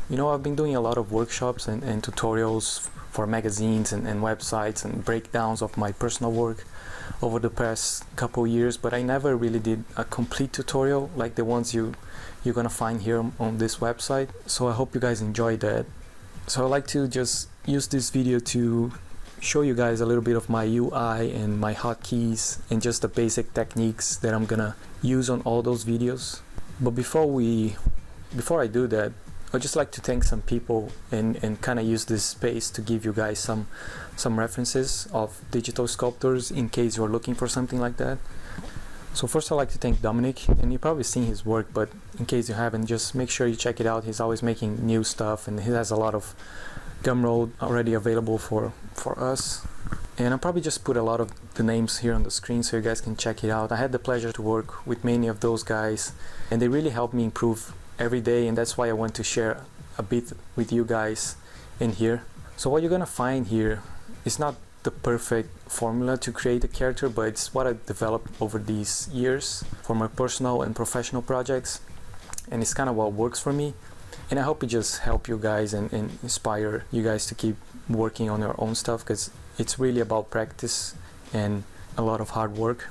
You know, I've been doing a lot of workshops and tutorials for magazines and websites and breakdowns of my personal work over the past couple years, but I never really did a complete tutorial like the ones you're gonna find here on this website. So I hope you guys enjoyed that. So I'd like to just use this video to show you guys a little bit of my UI and my hotkeys and just the basic techniques that I'm gonna use on all those videos. But before I do that, I'd just like to thank some people and kind of use this space to give you guys some references of digital sculptors in case you're looking for something like that. So first I'd like to thank Dominic, and you've probably seen his work, but in case you haven't, just make sure you check it out. He's always making new stuff and he has a lot of Gumroad already available for us. And I'll probably just put a lot of the names here on the screen so you guys can check it out. I had the pleasure to work with many of those guys and they really helped me improve every day, and that's why I want to share a bit with you guys in here. So what you're gonna find here is not the perfect formula to create a character, but it's what I've developed over these years for my personal and professional projects, and it's kind of what works for me. And I hope it just help you guys and inspire you guys to keep working on your own stuff, because it's really about practice and a lot of hard work.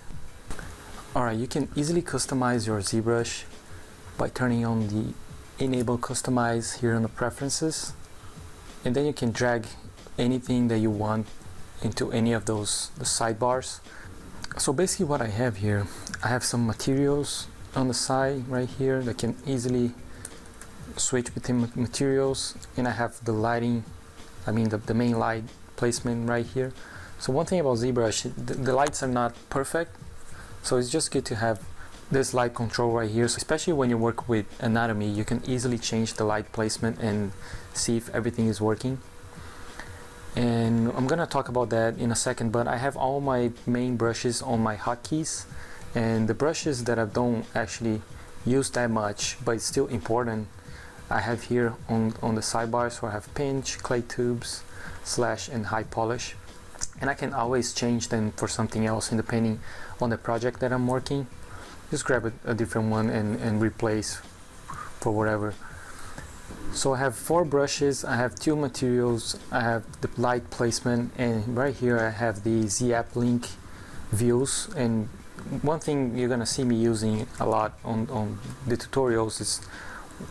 Alright, you can easily customize your ZBrush by turning on the enable customize here on the preferences, and then you can drag anything that you want into any of the sidebars. So basically what I have here, I have some materials on the side right here that can easily switch between materials, and I have the lighting, the main light placement right here. So one thing about ZBrush, the lights are not perfect, so it's just good to have this light control right here. So especially when you work with anatomy, you can easily change the light placement and see if everything is working. And I'm gonna talk about that in a second, but I have all my main brushes on my hotkeys, and the brushes that I don't actually use that much but it's still important, I have here on the sidebar. So I have pinch, clay tubes, slash, and high polish, and I can always change them for something else depending on the project that I'm working. Just grab a different one and replace for whatever. So I have 4 brushes, I have 2 materials, I have the light placement, and right here I have the Z-App link views. And one thing you're gonna see me using a lot on the tutorials is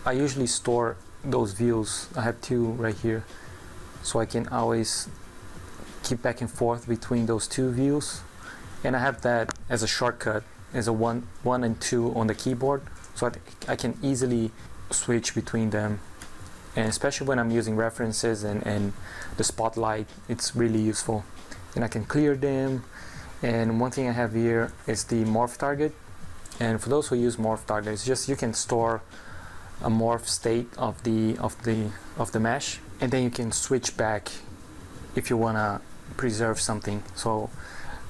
I usually store those views. I have 2 right here, so I can always keep back and forth between those 2 views, and I have that as a shortcut as a 1 and 2 on the keyboard, so I can easily switch between them. And especially when I'm using references and the spotlight, it's really useful. And I can clear them. And one thing I have here is the morph target, and for those who use morph target, it's just you can store a morph state of the mesh, and then you can switch back if you want to preserve something. So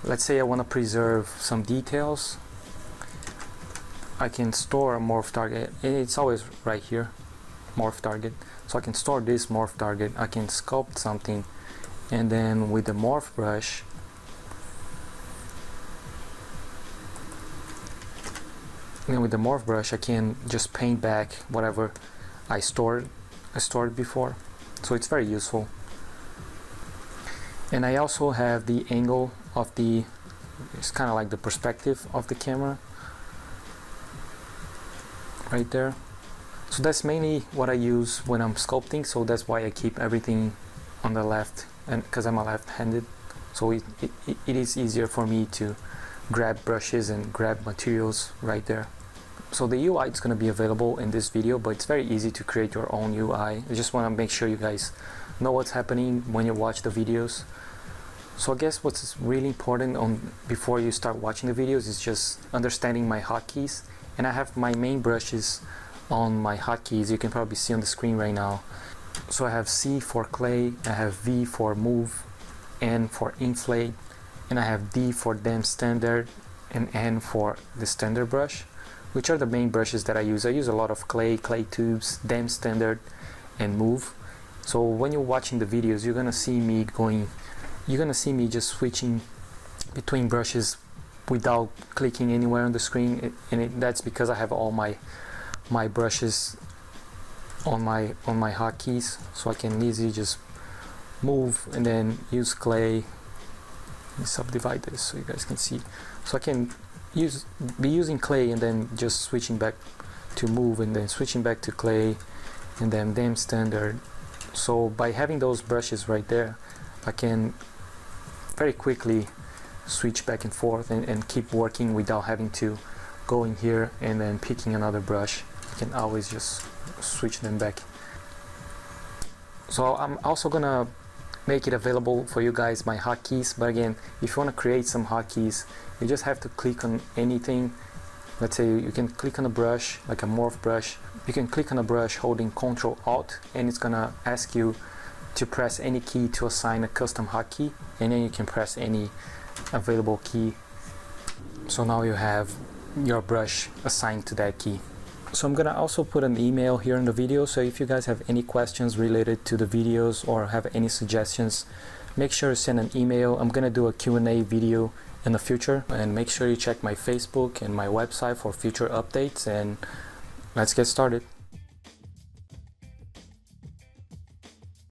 let's say I want to preserve some details, I can store a morph target, and it's always right here, morph target. So I can store this morph target, I can sculpt something, and then with the morph brush, I can just paint back whatever I stored before. So it's very useful. And I also have the angle of it's kind of like the perspective of the camera right there. So that's mainly what I use when I'm sculpting, so that's why I keep everything on the left, and because I'm a left-handed, so it is easier for me to grab brushes and grab materials right there. So the UI is going to be available in this video, but it's very easy to create your own UI. I just want to make sure you guys know what's happening when you watch the videos. So I guess what's really important before you start watching the videos is just understanding my hotkeys. And I have my main brushes on my hotkeys, you can probably see on the screen right now. So I have C for clay, I have V for move, N for inflate, and I have D for damp standard, and N for the standard brush, which are the main brushes that I use. I use a lot of clay tubes, damp standard, and move. So when you're watching the videos, you're gonna see me just switching between brushes without clicking anywhere on the screen, and that's because I have all my brushes on my hotkeys, so I can easily just move and then use clay. Let me subdivide this so you guys can see. So I can be using clay and then just switching back to move and then switching back to clay and then standard. So by having those brushes right there, I can very quickly switch back and forth and keep working without having to go in here and then picking another brush. I can always just switch them back. So I'm also gonna make it available for you guys, my hotkeys. But again, if you want to create some hotkeys, you just have to click on anything. Let's say you can click on a brush, like a morph brush. You can click on a brush holding Ctrl Alt, and it's gonna ask you to press any key to assign a custom hotkey, and then you can press any available key. So now you have your brush assigned to that key. So I'm gonna also put an email here in the video, so if you guys have any questions related to the videos or have any suggestions, make sure to send an email. I'm gonna do a Q&A video in the future, and make sure you check my Facebook and my website for future updates, and let's get started.